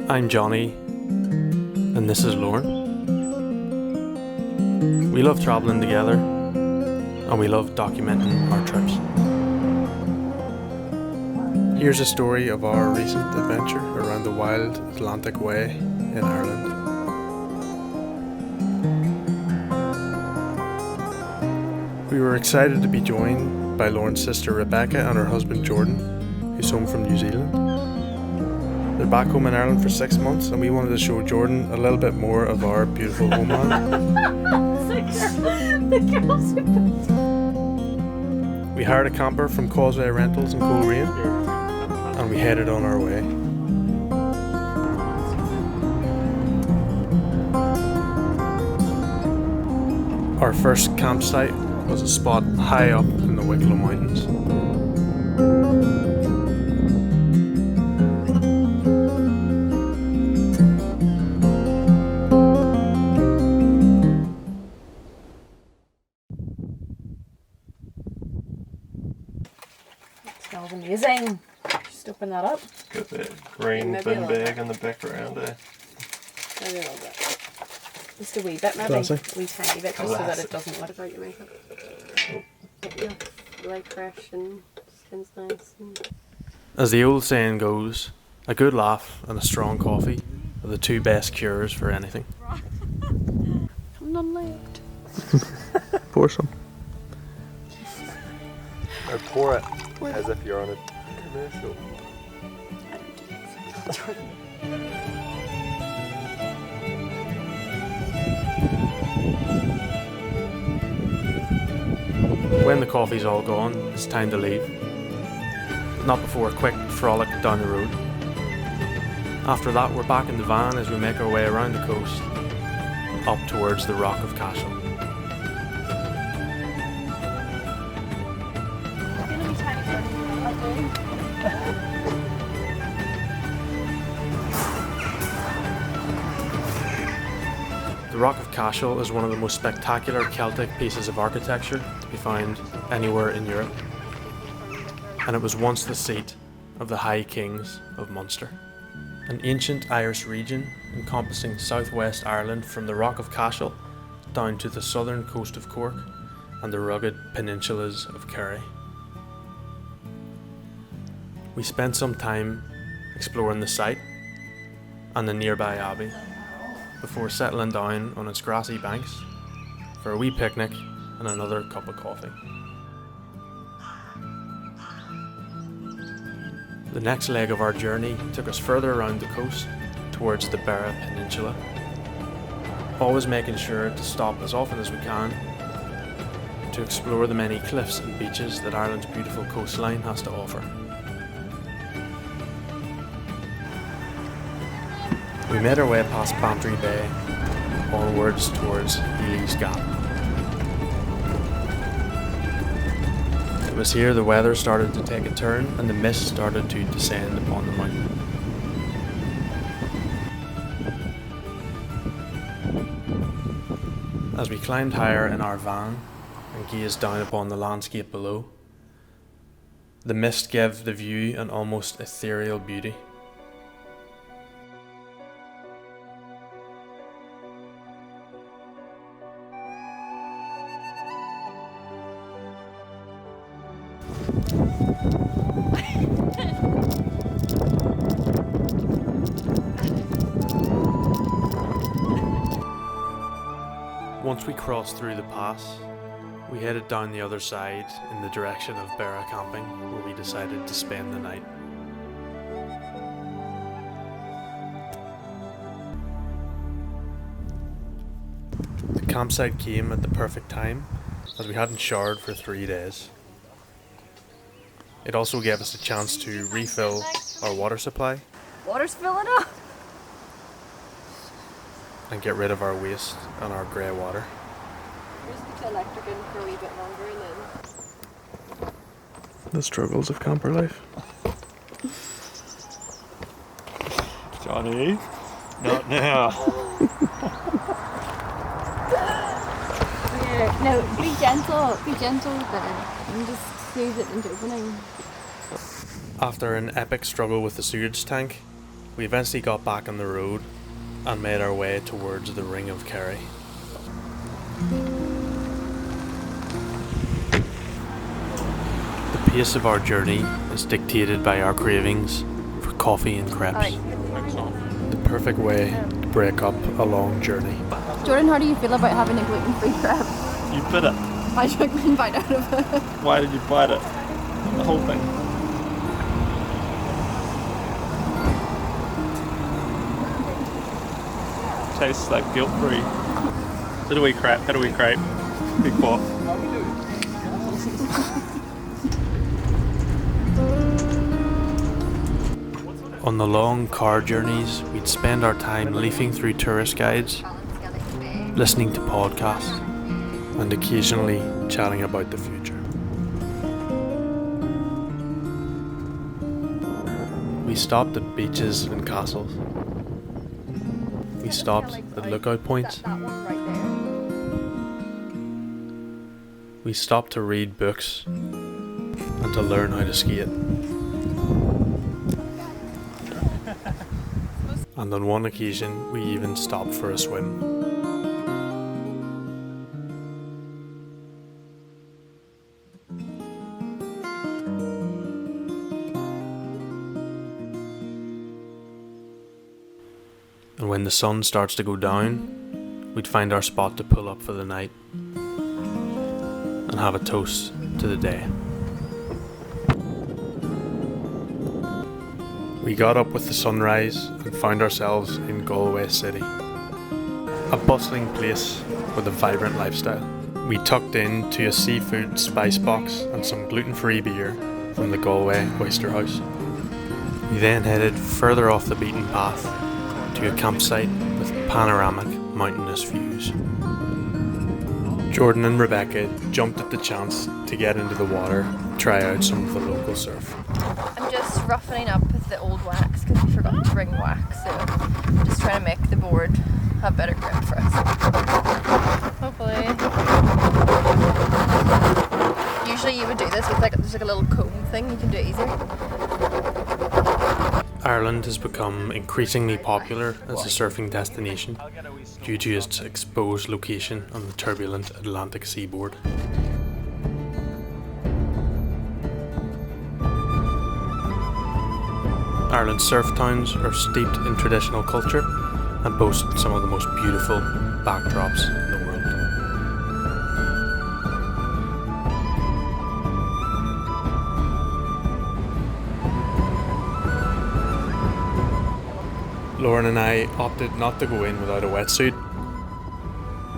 I'm Johnny, and this is Lauren. We love travelling together, and we love documenting our trips. Here's a story of our recent adventure around the wild Atlantic Way in Ireland. We were excited to be joined by Lauren's sister Rebecca and her husband Jordan, who's home from New Zealand. They're back home in Ireland for 6 months, and we wanted to show Jordan a little bit more of our beautiful homeland. We hired a camper from Causeway Rentals in Coleraine, and we headed on our way. Our first campsite was a spot high up in the Wicklow Mountains. Smells amazing. Just open that up. Got the green bin bag in the background. Maybe a little bit. Just a wee bit, maybe. Classy. A wee tiny bit, just so that it doesn't let about your makeup. Light fresh and skin's nice. As the old saying goes, a good laugh and a strong coffee are the two best cures for anything. I'm non-licked. Pour some. Or pour it as if you're on a commercial. I don't do that. When the coffee's all gone, it's time to leave. But not before a quick frolic down the road. After that, we're back in the van as we make our way around the coast, up towards the Rock of Cashel. The Rock of Cashel is one of the most spectacular Celtic pieces of architecture to be found anywhere in Europe, and it was once the seat of the High Kings of Munster, an ancient Irish region encompassing southwest Ireland from the Rock of Cashel down to the southern coast of Cork and the rugged peninsulas of Kerry. We spent some time exploring the site and the nearby abbey before settling down on its grassy banks for a wee picnic and another cup of coffee. The next leg of our journey took us further around the coast towards the Beara Peninsula, always making sure to stop as often as we can to explore the many cliffs and beaches that Ireland's beautiful coastline has to offer. We made our way past Bantry Bay, onwards towards Healy's Gap. It was here the weather started to take a turn and the mist started to descend upon the mountain. As we climbed higher in our van and gazed down upon the landscape below, the mist gave the view an almost ethereal beauty. Once we crossed through the pass, we headed down the other side in the direction of Beara camping, where we decided to spend the night. The campsite came at the perfect time, as we hadn't showered for 3 days. It also gave us a chance to refill our water supply. Water's filling up. And get rid of our waste and our grey water. Just keep the electric in for a wee bit longer and then... The struggles of camper life. Johnny, not now. No, be gentle with it. And just squeeze it into opening. After an epic struggle with the sewage tank, We eventually got back on the road and made our way towards the Ring of Kerry. The pace of our journey is dictated by our cravings for coffee and crepes. The perfect way to break up a long journey. Jordan, how do you feel about having a gluten-free crepe? You bit it. I took one bite out of it. Why did you bite it? The whole thing. Tastes like guilt-free. How do we crepe? How do we crepe? Big paw. On the long car journeys, we'd spend our time leafing through tourist guides, listening to podcasts, and occasionally chatting about the future. We stopped at beaches and castles. We stopped at lookout points. That one right there. We stopped to read books and to learn how to skate. And on one occasion, we even stopped for a swim. And when the sun starts to go down, we'd find our spot to pull up for the night and have a toast to the day. We got up with the sunrise and found ourselves in Galway city, a bustling place with a vibrant lifestyle. We tucked into a seafood spice box and some gluten-free beer from the Galway Oyster House. We then headed further off the beaten path to a campsite with panoramic mountainous views. Jordan and Rebecca jumped at the chance to get into the water and try out some of the local surf. I'm just roughening up with the old wax because we forgot to bring wax, so I'm just trying to make the board have better grip for us. Hopefully. Usually you would do this with there's a little comb thing, you can do it easier. Ireland has become increasingly popular as a surfing destination due to its exposed location on the turbulent Atlantic seaboard. Ireland's surf towns are steeped in traditional culture and boast some of the most beautiful backdrops in the world. Lauren and I opted not to go in without a wetsuit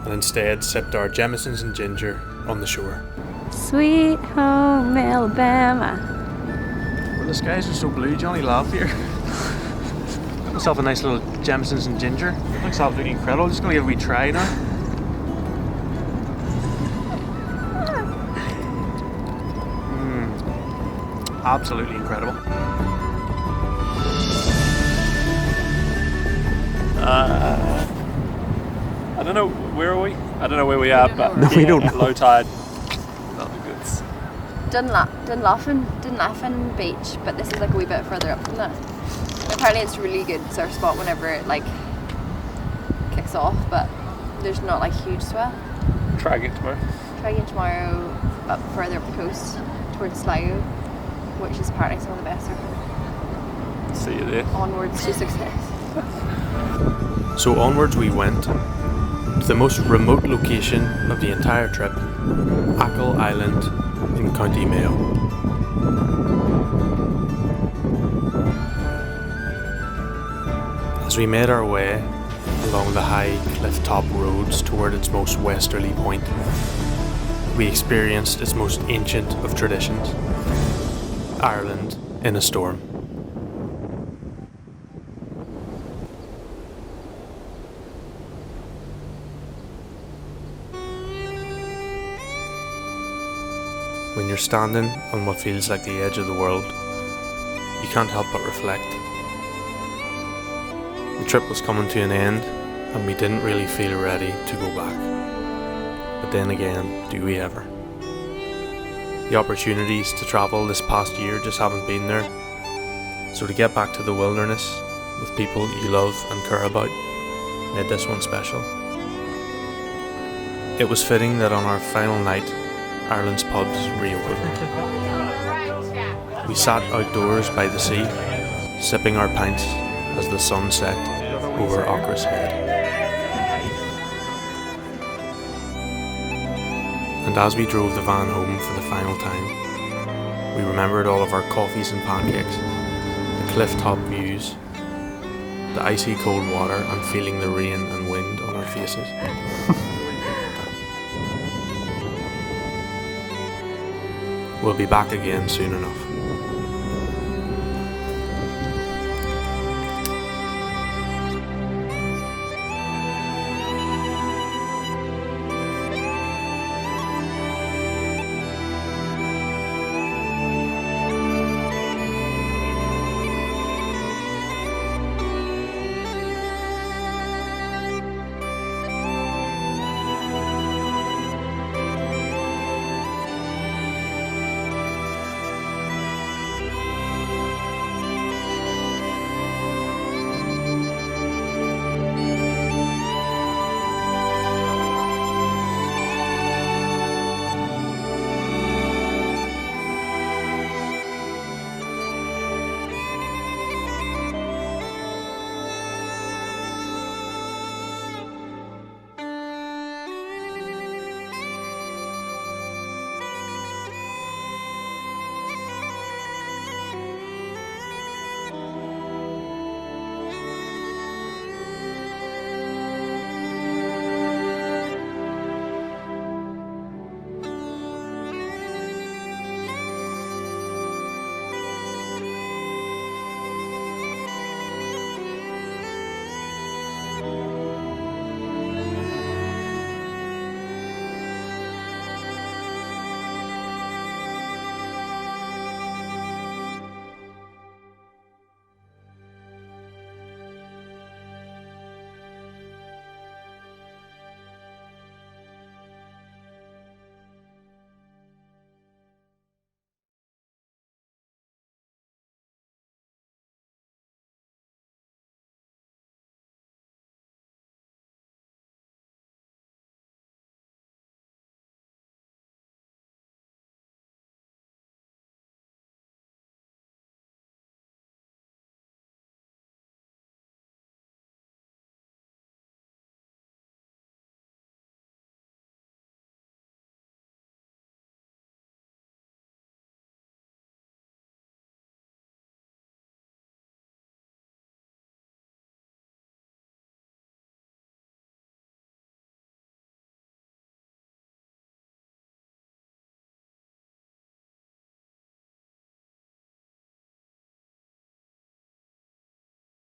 and instead sipped our Jamesons and ginger on the shore. Sweet home Alabama. Well, the skies are so blue, Johnny, laugh here. Got myself a nice little Jamesons and ginger. Looks absolutely incredible. Just gonna give it a wee try now. Absolutely incredible. I don't know, where are we? I don't know where we are, but No, we don't know. low tide. That'll be good. Dunlaughlin Beach, but this is like a wee bit further up than that. Apparently it's a really good surf spot whenever it like kicks off, but there's not like huge swell. Try again tomorrow. Try again tomorrow up further up the coast towards Sligo, which is apparently some of the best surfing. See you there. Onwards to success. So onwards we went to the most remote location of the entire trip, Achill Island in County Mayo. As we made our way along the high cliff-top roads toward its most westerly point, we experienced its most ancient of traditions, Ireland in a storm. When you're standing on what feels like the edge of the world, you can't help but reflect. The trip was coming to an end, and we didn't really feel ready to go back. But then again, do we ever? The opportunities to travel this past year just haven't been there. So to get back to the wilderness with people you love and care about made this one special. It was fitting that on our final night, Ireland's pubs reopened. We sat outdoors by the sea, sipping our pints as the sun set over Ochra's Head. And as we drove the van home for the final time, we remembered all of our coffees and pancakes, the cliff-top views, the icy cold water, and feeling the rain and wind on our faces. We'll be back again soon enough.